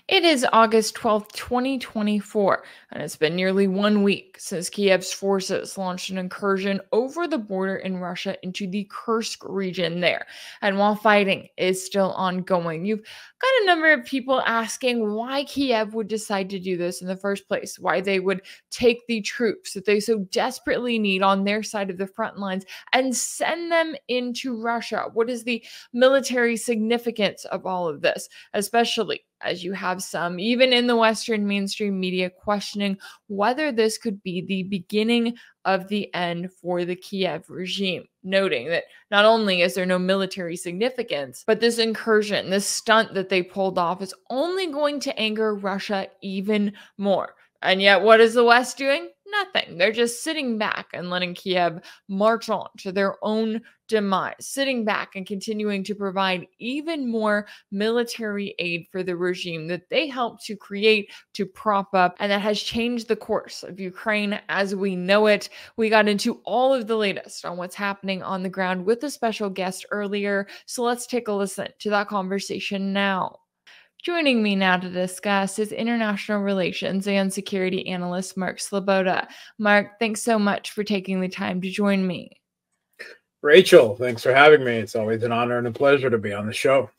It is August 12th, 2024, and it's been nearly 1 week since Kiev's forces launched an incursion over the border in Russia into the Kursk region there. And while fighting is still ongoing, you've got a number of people asking why Kiev would decide to do this in the first place, why they would take the troops that they so desperately need on their side of the front lines and send them into Russia. What is the military significance of all of this, especially as you have some, even in the Western mainstream media, questioning whether this could be the beginning of the end for the Kiev regime, noting that not only is there no military significance, but this incursion, this stunt that they pulled off is only going to anger Russia even more. And yet, what is the West doing? Nothing. They're just sitting back and letting Kiev march on to their own demise, sitting back and continuing to provide even more military aid for the regime that they helped to create, to prop up, and that has changed the course of Ukraine as we know it. We got into all of the latest on what's happening on the ground with a special guest earlier, so let's take a listen to that conversation now. Joining me now to discuss is international relations and security analyst Mark Sleboda. Mark, thanks so much for taking the time to join me. Rachel, thanks for having me. It's always an honor and a pleasure to be on the show.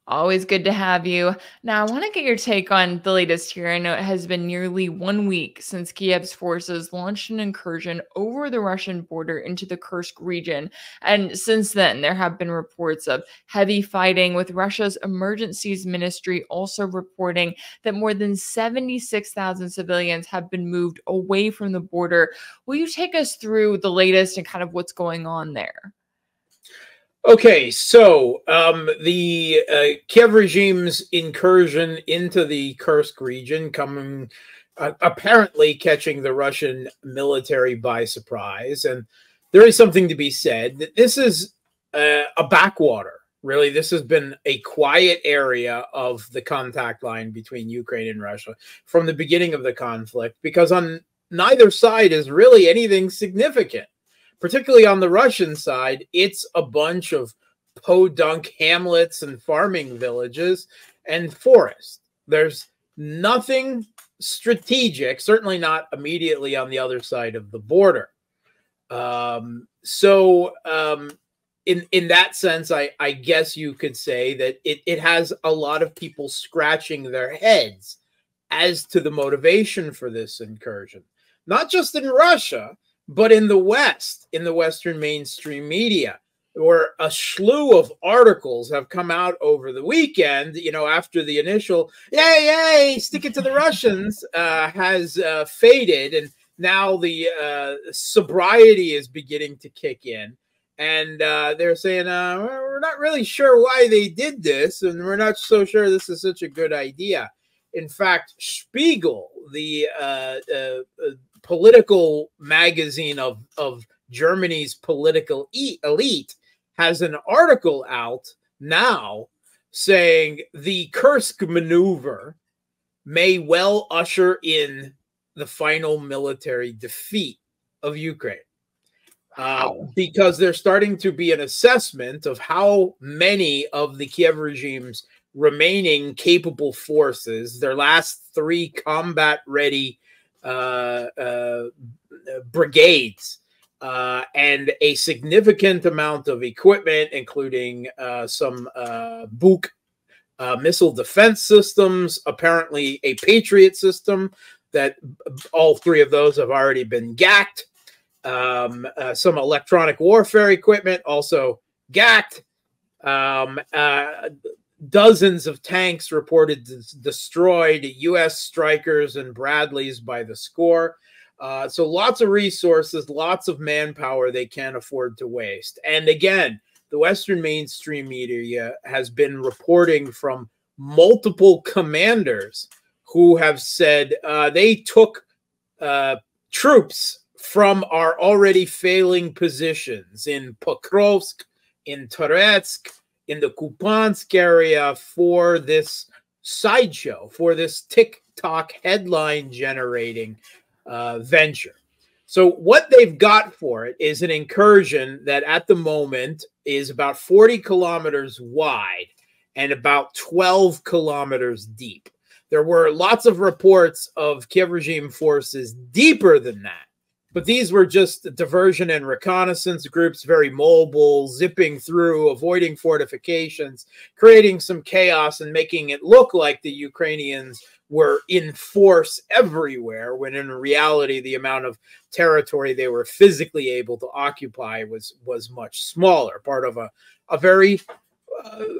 Always good to have you. Now, I want to get your take on the latest here. I know it has been nearly 1 week since Kiev's forces launched an incursion over the Russian border into the Kursk region. And since then, there have been reports of heavy fighting, with Russia's emergencies ministry also reporting that more than 76,000 civilians have been moved away from the border. Will you take us through the latest and kind of what's going on there? Okay, so the Kiev regime's incursion into the Kursk region coming apparently catching the Russian military by surprise. And there is something to be said that this is a backwater. Really, this has been a quiet area of the contact line between Ukraine and Russia from the beginning of the conflict, because on neither side is really anything significant. Particularly on the Russian side, it's a bunch of podunk hamlets and farming villages and forest. There's nothing strategic, certainly not immediately on the other side of the border. In that sense, I guess you could say that it has a lot of people scratching their heads as to the motivation for this incursion, not just in Russia, but in the West, in the Western mainstream media, where a slew of articles have come out over the weekend, you know, after the initial, yay, yay, stick it to the Russians, has faded. And now the sobriety is beginning to kick in. And they're saying, we're not really sure why they did this, and we're not so sure this is such a good idea. In fact, Spiegel, the political magazine of Germany's political elite, has an article out now saying the Kursk maneuver may well usher in the final military defeat of Ukraine. Because there's starting to be an assessment of how many of the Kiev regime's remaining capable forces, their last 3 combat-ready brigades, and a significant amount of equipment, including some Buk missile defense systems, apparently a Patriot system, that all 3 of those have already been gacked, some electronic warfare equipment also gacked, dozens of tanks reported destroyed, U.S. Strikers and Bradleys by the score. So lots of resources, lots of manpower they can't afford to waste. And again, the Western mainstream media has been reporting from multiple commanders who have said they took troops from our already failing positions in Pokrovsk, in Toretsk, in the Kupiansk area for this sideshow, for this TikTok headline generating venture. So what they've got for it is an incursion that at the moment is about 40 kilometers wide and about 12 kilometers deep. There were lots of reports of Kiev regime forces deeper than that. But these were just diversion and reconnaissance groups, very mobile, zipping through, avoiding fortifications, creating some chaos and making it look like the Ukrainians were in force everywhere, when in reality, the amount of territory they were physically able to occupy was much smaller, part of a very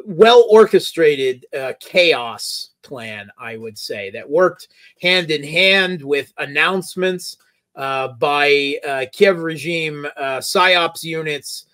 well-orchestrated chaos plan, I would say, that worked hand in hand with announcements by Kiev regime PSYOPs units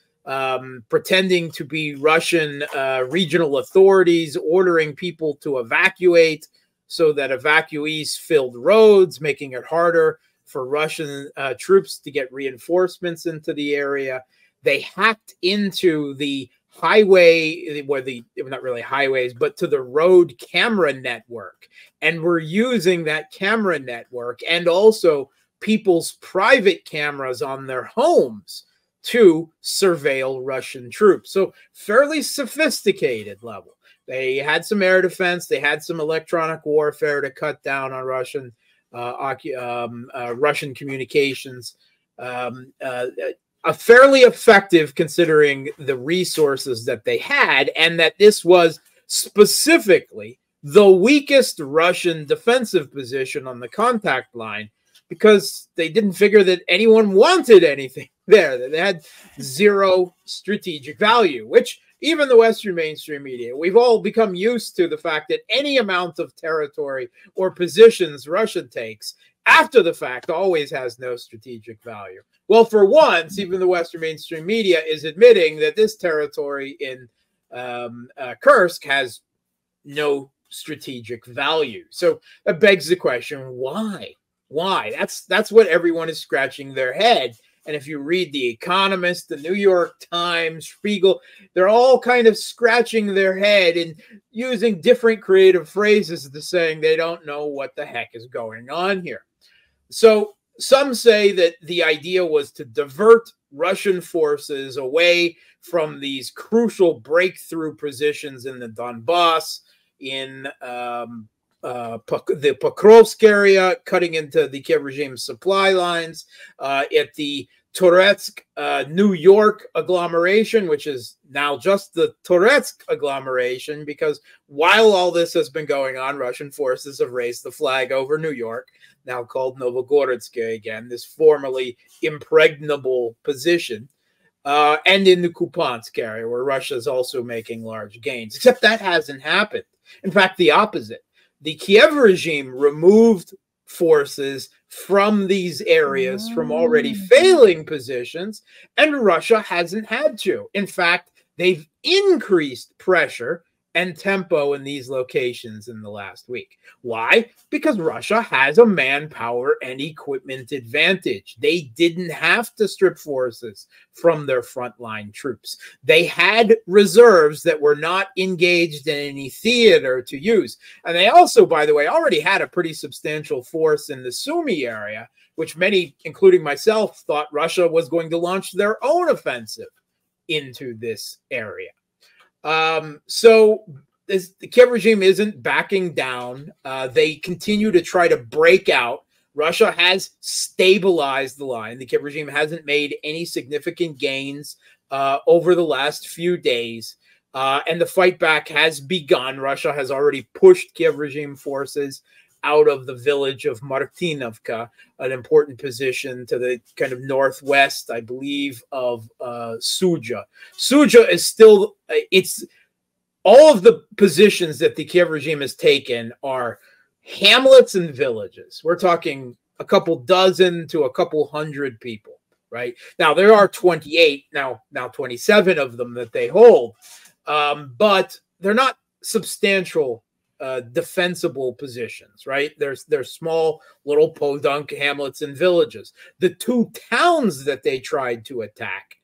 pretending to be Russian regional authorities, ordering people to evacuate so that evacuees filled roads, making it harder for Russian troops to get reinforcements into the area. They hacked into the highway, where not really highways, but to the road camera network, and were using that camera network and also people's private cameras on their homes to surveil Russian troops. So fairly sophisticated level. They had some air defense. They had some electronic warfare to cut down on Russian Russian communications. Fairly effective considering the resources that they had, and that this was specifically the weakest Russian defensive position on the contact line, because they didn't figure that anyone wanted anything there. They had zero strategic value, which even the Western mainstream media, we've all become used to the fact that any amount of territory or positions Russia takes after the fact always has no strategic value. Well, for once, even the Western mainstream media is admitting that this territory in Kursk has no strategic value. So that begs the question, why? Why? That's what everyone is scratching their head. And if you read The Economist, the New York Times, Spiegel, they're all kind of scratching their head and using different creative phrases to saying they don't know what the heck is going on here. So some say that the idea was to divert Russian forces away from these crucial breakthrough positions in the Donbass, in the Pokrovsk area, cutting into the Kiev regime's supply lines, at the Toretsk, New York agglomeration, which is now just the Toretsk agglomeration, because while all this has been going on, Russian forces have raised the flag over New York, now called Novgorodsk again, this formerly impregnable position, and in the Kupiansk area, where Russia is also making large gains, except that hasn't happened. In fact, the opposite. The Kiev regime removed forces from these areas, from already failing positions, and Russia hasn't had to. In fact, they've increased pressure and tempo in these locations in the last week. Why? Because Russia has a manpower and equipment advantage. They didn't have to strip forces from their frontline troops. They had reserves that were not engaged in any theater to use. And they also, by the way, already had a pretty substantial force in the Sumy area, which many, including myself, thought Russia was going to launch their own offensive into this area. So the Kiev regime isn't backing down. They continue to try to break out. Russia has stabilized the line. The Kiev regime hasn't made any significant gains over the last few days. And the fight back has begun. Russia has already pushed Kiev regime forces out of the village of Martinovka, an important position to the kind of northwest, I believe, of Sudzha. Sudzha is still, it's all of the positions that the Kiev regime has taken are hamlets and villages. We're talking a couple dozen to a couple hundred people, right? Now, there are 28, now 27 of them that they hold, but they're not substantial defensible positions, right? They're small little podunk hamlets and villages. The two towns that they tried to attack,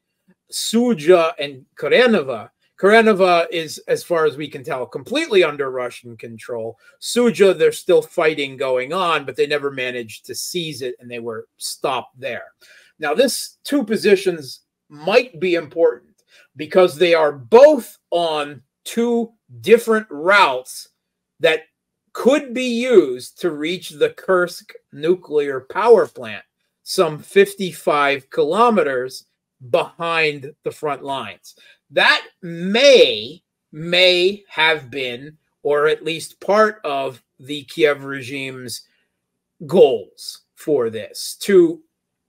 Sudzha and Karenova is, as far as we can tell, completely under Russian control. Sudzha, there's still fighting going on, but they never managed to seize it, and they were stopped there. Now, this two positions might be important because they are both on two different routes that could be used to reach the Kursk nuclear power plant, some 55 kilometers behind the front lines. That may have been, or at least part of the Kiev regime's goals for this, to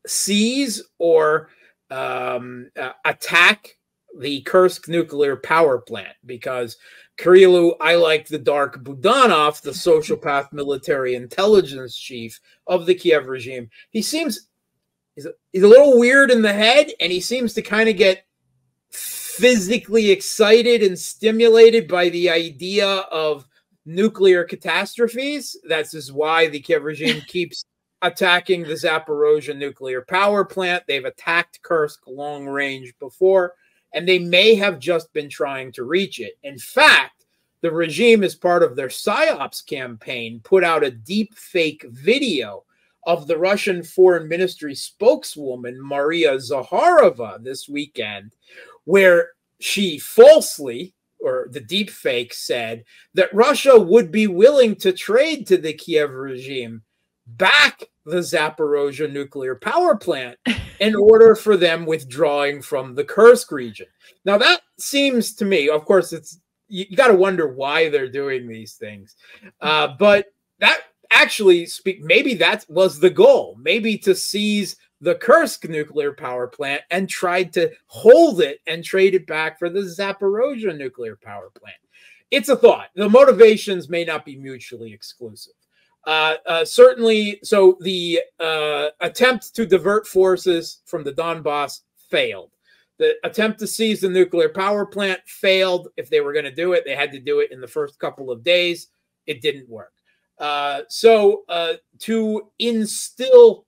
seize or attack the Kursk nuclear power plant, because Kyrylu, I like the dark Budanov, the sociopath military intelligence chief of the Kiev regime, he's a little weird in the head, and he seems to kind of get physically excited and stimulated by the idea of nuclear catastrophes. That's just why the Kiev regime keeps attacking the Zaporozhye nuclear power plant. They've attacked Kursk long range before, and they may have just been trying to reach it. In fact, the regime, as part of their PSYOPs campaign, put out a deep fake video of the Russian Foreign Ministry spokeswoman, Maria Zakharova, this weekend, where she falsely, or the deep fake, said that Russia would be willing to trade to the Kiev regime back the Zaporozhye nuclear power plant in order for them withdrawing from the Kursk region. Now, that seems to me, of course, you got to wonder why they're doing these things. But that actually maybe that was the goal, maybe to seize the Kursk nuclear power plant and tried to hold it and trade it back for the Zaporozhye nuclear power plant. It's a thought. The motivations may not be mutually exclusive. Certainly, so the attempt to divert forces from the Donbass failed. The attempt to seize the nuclear power plant failed. If they were going to do it, they had to do it in the first couple of days. It didn't work. So to instill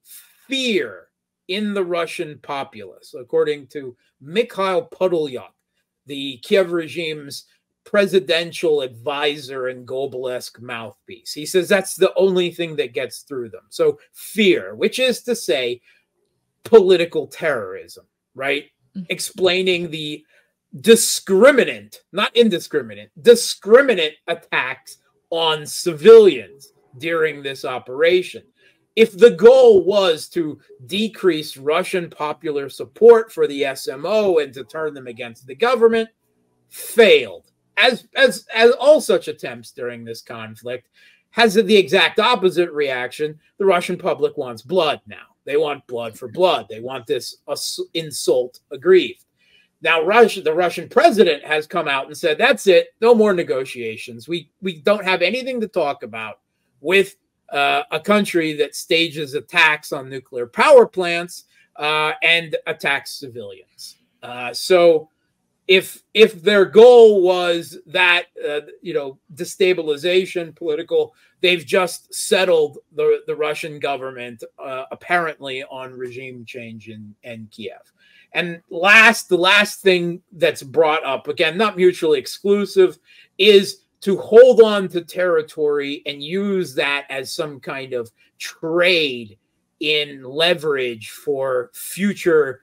fear in the Russian populace, according to Mikhail Podolyak, the Kiev regime's presidential advisor and Goebbels-esque mouthpiece, he says that's the only thing that gets through them. So fear, which is to say political terrorism, right? Explaining the discriminant, not indiscriminate, discriminate attacks on civilians during this operation. If the goal was to decrease Russian popular support for the SMO and to turn them against the government, failed. As all such attempts during this conflict has the exact opposite reaction. The Russian public wants blood now. They want blood for blood. They want this insult aggrieved. Now, the Russian president has come out and said, that's it. No more negotiations. We don't have anything to talk about with a country that stages attacks on nuclear power plants and attacks civilians. So if their goal was that, destabilization, political, they've just settled the Russian government apparently on regime change in Kiev. And the last thing that's brought up, again, not mutually exclusive, is to hold on to territory and use that as some kind of trade in leverage for future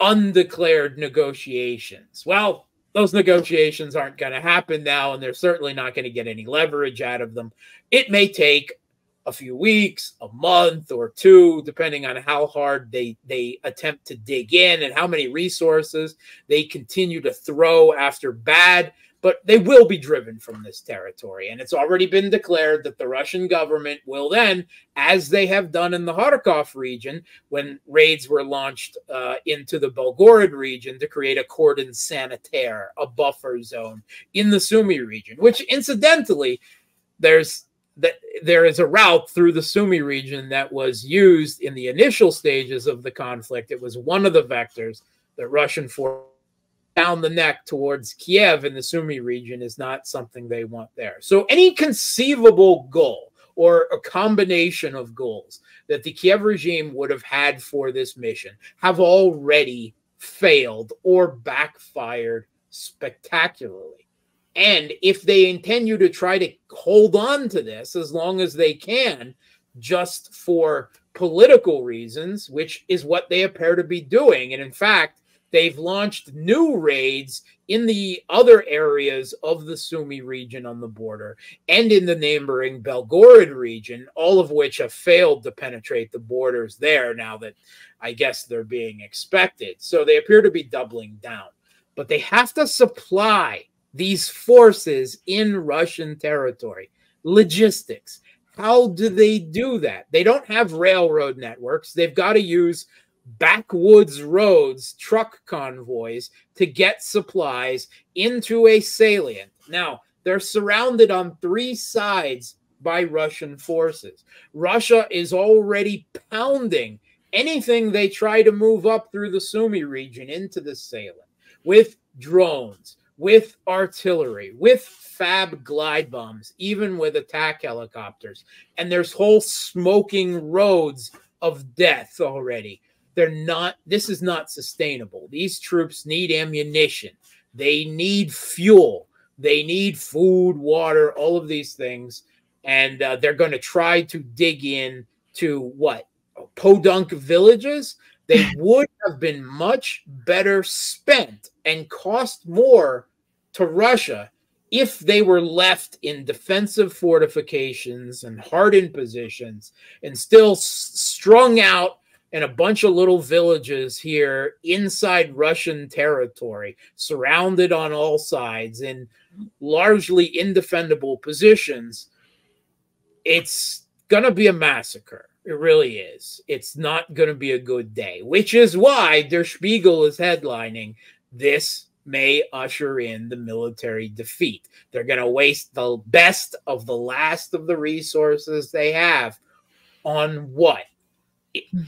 undeclared negotiations. Well, those negotiations aren't going to happen now, and they're certainly not going to get any leverage out of them. It may take a few weeks, a month or two, depending on how hard they attempt to dig in and how many resources they continue to throw after bad, but they will be driven from this territory. And it's already been declared that the Russian government will then, as they have done in the Kharkov region, when raids were launched into the Belgorod region to create a cordon sanitaire, a buffer zone in the Sumy region, which incidentally, there is a route through the Sumy region that was used in the initial stages of the conflict. It was one of the vectors that Russian forces down the neck towards Kiev in the Sumy region is not something they want there. So any conceivable goal or a combination of goals that the Kiev regime would have had for this mission have already failed or backfired spectacularly. And if they continue to try to hold on to this as long as they can, just for political reasons, which is what they appear to be doing, and in fact, they've launched new raids in the other areas of the Sumy region on the border and in the neighboring Belgorod region, all of which have failed to penetrate the borders there now that I guess they're being expected. So they appear to be doubling down. But they have to supply these forces in Russian territory. Logistics. How do they do that? They don't have railroad networks. They've got to use backwoods roads, truck convoys to get supplies into a salient. Now, they're surrounded on three sides by Russian forces. Russia is already pounding anything they try to move up through the Sumy region into the salient with drones, with artillery, with fab glide bombs, even with attack helicopters. And there's whole smoking roads of death already. This is not sustainable. These troops need ammunition. They need fuel. They need food, water, all of these things. And they're going to try to dig in to what? Podunk villages? They would have been much better spent and cost more to Russia if they were left in defensive fortifications and hardened positions and still strung out in a bunch of little villages here inside Russian territory, surrounded on all sides in largely indefendable positions. It's going to be a massacre. It really is. It's not going to be a good day, which is why Der Spiegel is headlining this may usher in the military defeat. They're going to waste the best of the last of the resources they have on what?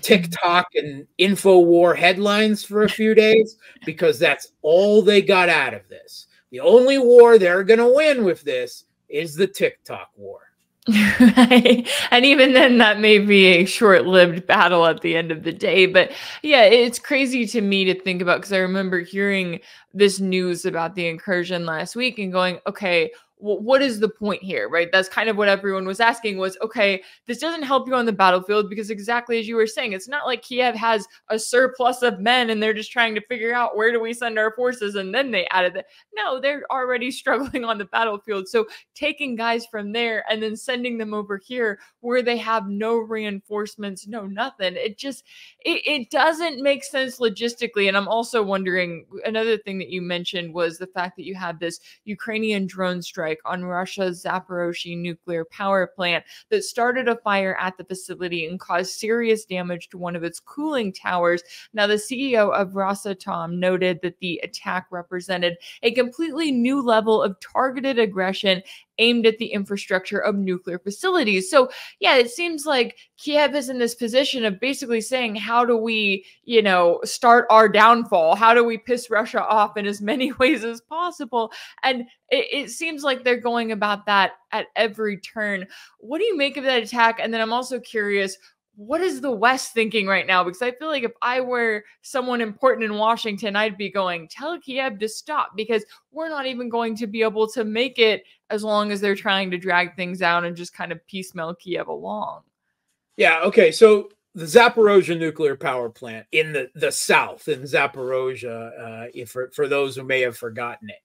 TikTok and InfoWar headlines for a few days, because that's all they got out of this. The only war they're going to win with this is the TikTok war. Right. And even then, that may be a short-lived battle at the end of the day. But yeah, it's crazy to me to think about, because I remember hearing this news about the incursion last week and going, okay, what is the point here, right? That's kind of what everyone was asking was, okay, this doesn't help you on the battlefield because exactly as you were saying, it's not like Kiev has a surplus of men and they're just trying to figure out where do we send our forces and then they added that. No, they're already struggling on the battlefield. So taking guys from there and then sending them over here where they have no reinforcements, no nothing. It doesn't make sense logistically. And I'm also wondering, another thing that you mentioned was the fact that you had this Ukrainian drone strike on Russia's Zaporozhye nuclear power plant that started a fire at the facility and caused serious damage to one of its cooling towers. Now, the CEO of Rosatom noted that the attack represented a completely new level of targeted aggression aimed at the infrastructure of nuclear facilities. So yeah, it seems like Kiev is in this position of basically saying, how do we, start our downfall? How do we piss Russia off in as many ways as possible? And it seems like they're going about that at every turn. What do you make of that attack? And then I'm also curious, what is the West thinking right now? Because I feel like if I were someone important in Washington, I'd be going, tell Kiev to stop, because we're not even going to be able to make it as long as they're trying to drag things out and just kind of piecemeal Kiev along. Yeah, okay. So the Zaporozhye nuclear power plant in the south, in Zaporozhye, for those who may have forgotten it,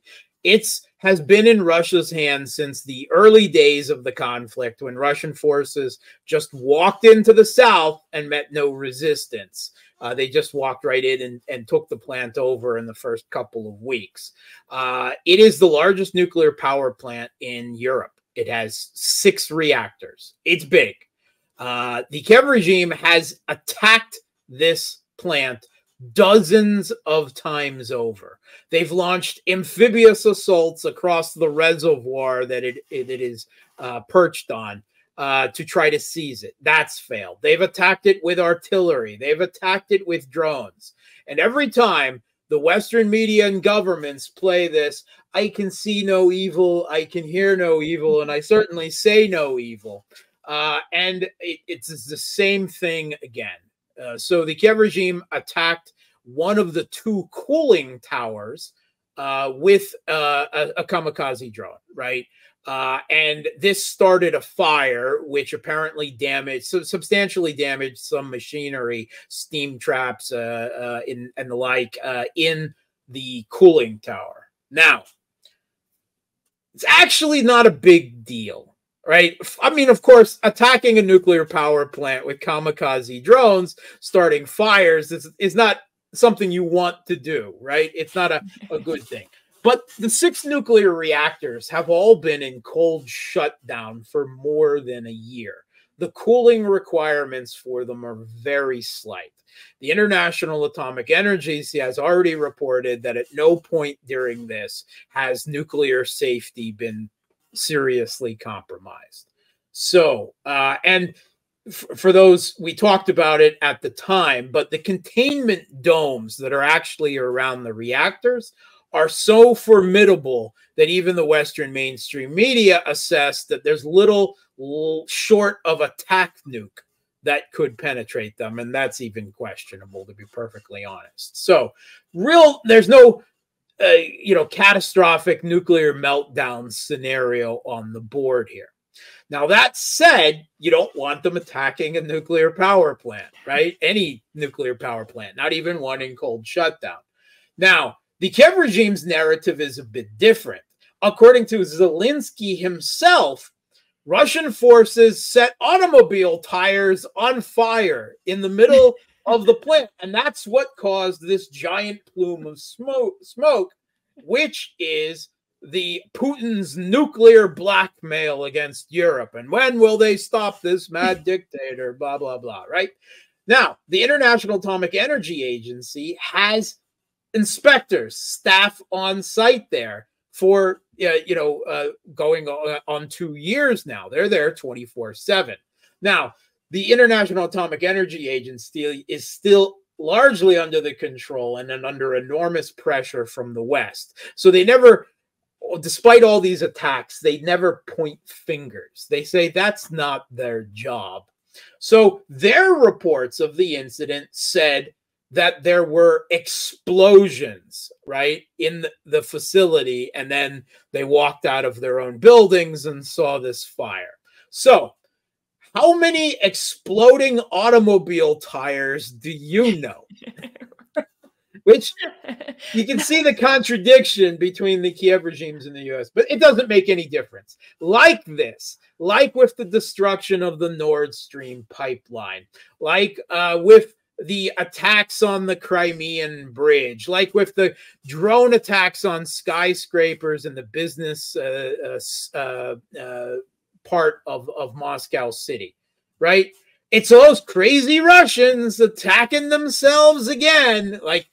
has been in Russia's hands since the early days of the conflict, when Russian forces just walked into the south and met no resistance. They just walked right in and took the plant over in the first couple of weeks. It is the largest nuclear power plant in Europe. It has 6 reactors. It's big. The Kiev regime has attacked this plant dozens of times over. They've launched amphibious assaults across the reservoir that it is perched on to try to seize it. That's failed. They've attacked it with artillery. They've attacked it with drones. And every time the Western media and governments play this, I can see no evil, I can hear no evil, and I certainly say no evil. And it's the same thing again. So the Kiev regime attacked one of the 2 cooling towers with a kamikaze drone, right? And this started a fire, which apparently substantially damaged some machinery, steam traps, and the like, in the cooling tower. Now, it's actually not a big deal, right? I mean, of course, attacking a nuclear power plant with kamikaze drones, starting fires, is not something you want to do, right? It's not a good thing. But the 6 nuclear reactors have all been in cold shutdown for more than a year. The cooling requirements for them are very slight. The International Atomic Energy Agency has already reported that at no point during this has nuclear safety been seriously compromised. So, and for those, we talked about it at the time, but the containment domes that are actually around the reactors are so formidable that even the Western mainstream media assess that there's little short of a tac nuke that could penetrate them, and that's even questionable, to be perfectly honest. So, there's no catastrophic nuclear meltdown scenario on the board here. Now, that said, you don't want them attacking a nuclear power plant, right? Any nuclear power plant, not even one in cold shutdown. Now, the Kiev regime's narrative is a bit different. According to Zelensky himself, Russian forces set automobile tires on fire in the middle of the plant, and that's what caused this giant plume of smoke, which is the Putin's nuclear blackmail against Europe. And when will they stop this mad dictator? Blah, blah, blah, right? Now, the International Atomic Energy Agency has inspectors, staff on site there for, going on 2 years now. They're there 24/7. Now, the International Atomic Energy Agency is still largely under the control and under enormous pressure from the West. So they never, despite all these attacks, they never point fingers. They say that's not their job. So their reports of the incident said that there were explosions, right, in the facility, and then they walked out of their own buildings and saw this fire. So how many exploding automobile tires do you know? Which you can see the contradiction between the Kiev regimes in the US, but it doesn't make any difference. Like with the destruction of the Nord Stream pipeline, like with the attacks on the Crimean bridge, like with the drone attacks on skyscrapers in the business part of Moscow City, right? It's those crazy Russians attacking themselves again, like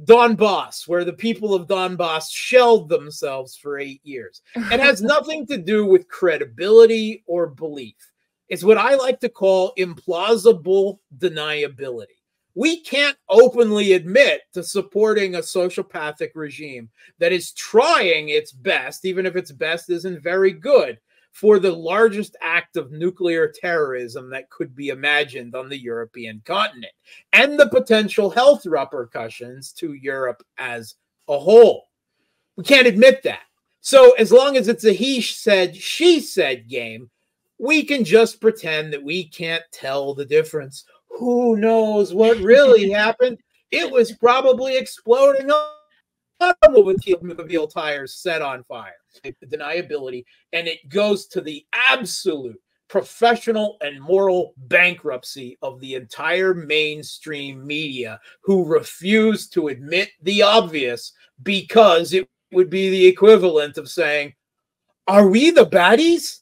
Donbass, where the people of Donbass shelled themselves for 8 years. It has nothing to do with credibility or belief. It's what I like to call implausible deniability. We can't openly admit to supporting a sociopathic regime that is trying its best, even if its best isn't very good, for the largest act of nuclear terrorism that could be imagined on the European continent, and the potential health repercussions to Europe as a whole. We can't admit that. So as long as it's a he said, she said game, we can just pretend that we can't tell the difference. Who knows what really happened? It was probably exploding automobile tires set on fire. The deniability, and it goes to the absolute professional and moral bankruptcy of the entire mainstream media, who refuse to admit the obvious because it would be the equivalent of saying, are we the baddies?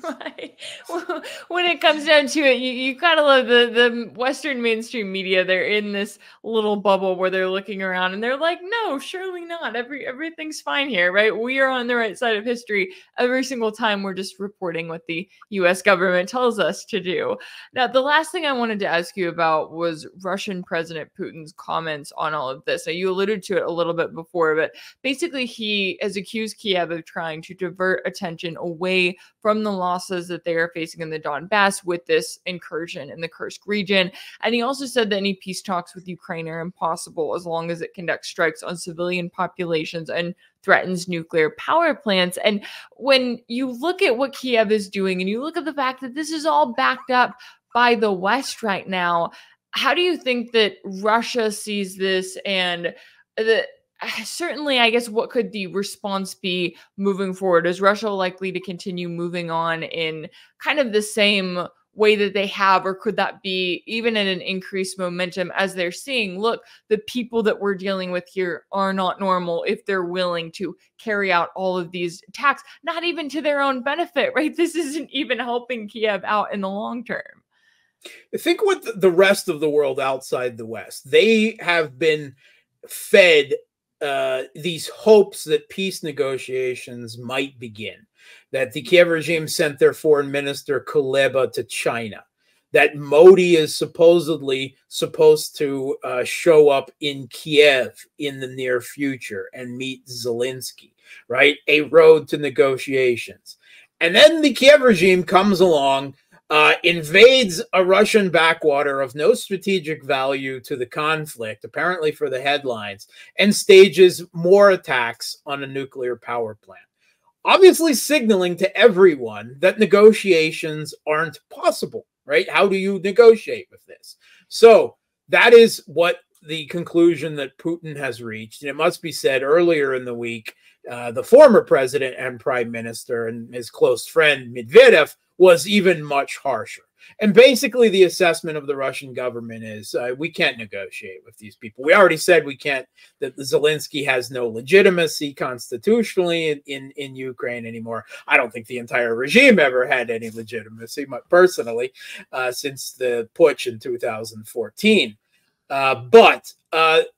Right. Well, when it comes down to it, you kind of love the Western mainstream media. They're in this little bubble where they're looking around and they're like, no, surely not. Everything's fine here, right? We are on the right side of history every single time. We're just reporting what the US government tells us to do. Now, the last thing I wanted to ask you about was Russian President Putin's comments on all of this. Now, you alluded to it a little bit before, but basically he has accused Kiev of trying to divert divert attention away from the losses that they are facing in the Donbass with this incursion in the Kursk region. And he also said that any peace talks with Ukraine are impossible as long as it conducts strikes on civilian populations and threatens nuclear power plants. And when you look at what Kiev is doing and you look at the fact that this is all backed up by the West right now, how do you think that Russia sees this? And certainly, I guess, what could the response be moving forward? Is Russia likely to continue moving on in kind of the same way that they have, or could that be even at an increased momentum as they're seeing, look, the people that we're dealing with here are not normal if they're willing to carry out all of these attacks, not even to their own benefit, right? This isn't even helping Kiev out in the long term. Think what the rest of the world outside the West, they have been fed these hopes that peace negotiations might begin, that the Kiev regime sent their foreign minister Kuleba to China, that Modi is supposedly supposed to show up in Kiev in the near future and meet Zelensky, right? A road to negotiations. And then the Kiev regime comes along, invades a Russian backwater of no strategic value to the conflict, apparently for the headlines, and stages more attacks on a nuclear power plant, obviously signaling to everyone that negotiations aren't possible, right? How do you negotiate with this? So that is what the conclusion that Putin has reached. And it must be said, earlier in the week, the former president and prime minister and his close friend Medvedev was even much harsher. And basically the assessment of the Russian government is we can't negotiate with these people. We already said we can't, that Zelensky has no legitimacy constitutionally in Ukraine anymore. I don't think the entire regime ever had any legitimacy, personally, since the putsch in 2014. But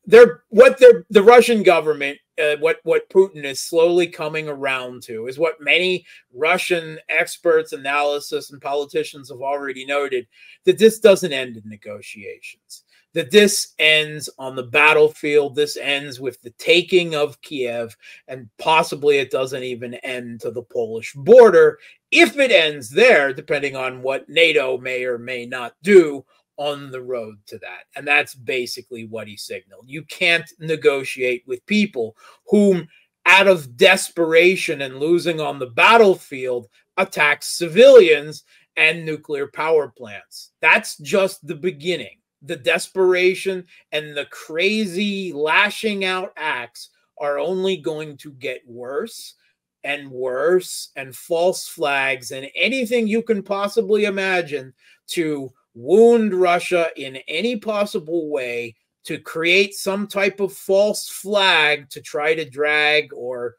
the Russian government, what Putin is slowly coming around to, is what many Russian experts, analysts, and politicians have already noted, that this doesn't end in negotiations, that this ends on the battlefield. This ends with the taking of Kiev, and possibly it doesn't even end to the Polish border. If it ends there, depending on what NATO may or may not do on the road to that. And that's basically what he signaled. You can't negotiate with people whom, out of desperation and losing on the battlefield, attack civilians and nuclear power plants. That's just the beginning. The desperation and the crazy lashing out acts are only going to get worse and worse, and false flags and anything you can possibly imagine to wound Russia in any possible way, to create some type of false flag to try to drag, or,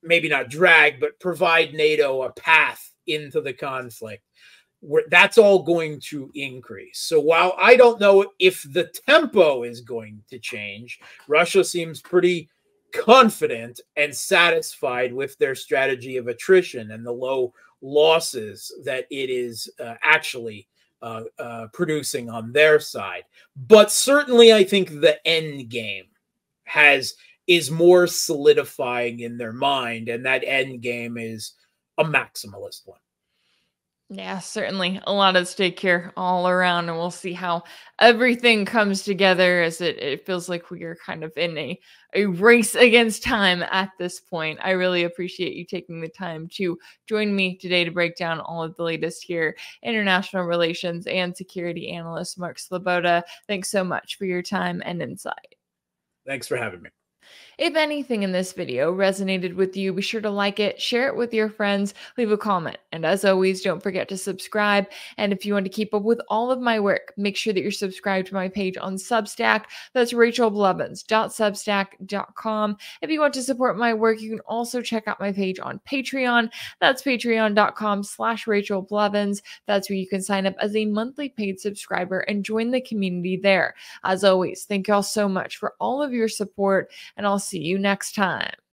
maybe not drag, but provide NATO a path into the conflict. That's all going to increase. So while I don't know if the tempo is going to change, Russia seems pretty confident and satisfied with their strategy of attrition and the low losses that it is actually producing on their side. But certainly I think the end game is more solidifying in their mind, and that end game is a maximalist one. Yeah, certainly a lot at stake here all around, and we'll see how everything comes together, as it feels like we are kind of in a race against time at this point. I really appreciate you taking the time to join me today to break down all of the latest here. International relations and security analyst Mark Sleboda, thanks so much for your time and insight. Thanks for having me. If anything in this video resonated with you, be sure to like it, share it with your friends, leave a comment. And as always, don't forget to subscribe. And if you want to keep up with all of my work, make sure that you're subscribed to my page on Substack. That's rachelblevins.substack.com. If you want to support my work, you can also check out my page on Patreon. That's patreon.com/rachelblevins. That's where you can sign up as a monthly paid subscriber and join the community there. As always, thank y'all so much for all of your support, and I'll see you next time.